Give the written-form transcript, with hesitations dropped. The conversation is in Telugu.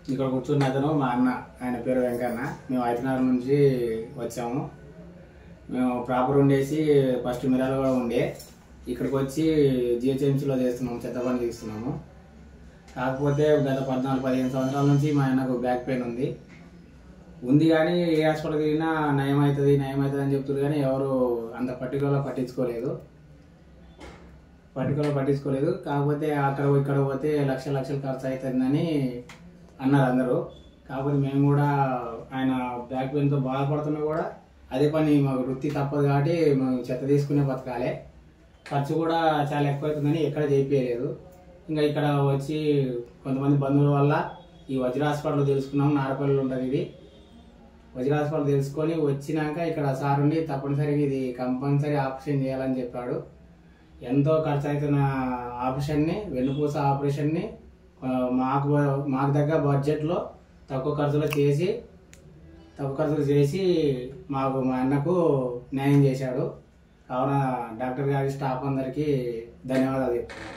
ఇక్కడ కూర్చున్న అతను మా అన్న, ఆయన పేరు వెంకన్న. మేము ఐతనగర్ నుంచి వచ్చాము. మేము ప్రాపర్ ఉండేసి ఫస్ట్ మిర్యాలగూడ ఉండే, ఇక్కడికి వచ్చి జిహెచ్ఎంసీలో చేస్తున్నాము, చెత్త పని చేస్తున్నాము. కాకపోతే గత 14-15 సంవత్సరాల నుంచి మా ఆయనకు బ్యాక్ పెయిన్ ఉంది కానీ ఏ హాస్పిటల్కి వెళ్ళినా నయం అవుతుంది అని చెప్తున్నారు కానీ ఎవరు అంత పర్టికులర్గా పట్టించుకోలేదు. కాకపోతే ఇక్కడ పోతే లక్షలు ఖర్చు అవుతుందని అన్నారు అందరూ. కాకపోతే మేము కూడా ఆయన బ్యాక్ పెయిన్తో బాధపడుతున్నా కూడా అదే పని మాకు వృత్తి తప్పదు కాబట్టి మేము చెత్త తీసుకునే బతకాలి. ఖర్చు కూడా చాలా ఎక్కువ అవుతుందని ఎక్కడ చేయించలేదు. ఇంకా ఇక్కడ వచ్చి కొంతమంది బంధువుల వల్ల ఈ వజ్ర హాస్పిటల్ తెలుసుకున్నాము. నారపల్లిలో ఉంటుంది ఇది. వజ్ర హాస్పిటల్ తెలుసుకొని వచ్చినాక ఇక్కడ సార్ ఉండి తప్పనిసరిగా ఇది కంపల్సరీ ఆపరేషన్ చేయాలని చెప్పాడు. ఎంతో ఖర్చు అవుతున్న ఆపరేషన్ని, వెన్నుపూస ఆపరేషన్ని మాకు దగ్గర బడ్జెట్లో తక్కువ ఖర్చులు చేసి మా అన్నకు న్యాయం చేశాడు. కావున డాక్టర్ గారి స్టాఫ్ అందరికీ ధన్యవాదాలు చెప్తున్నాను.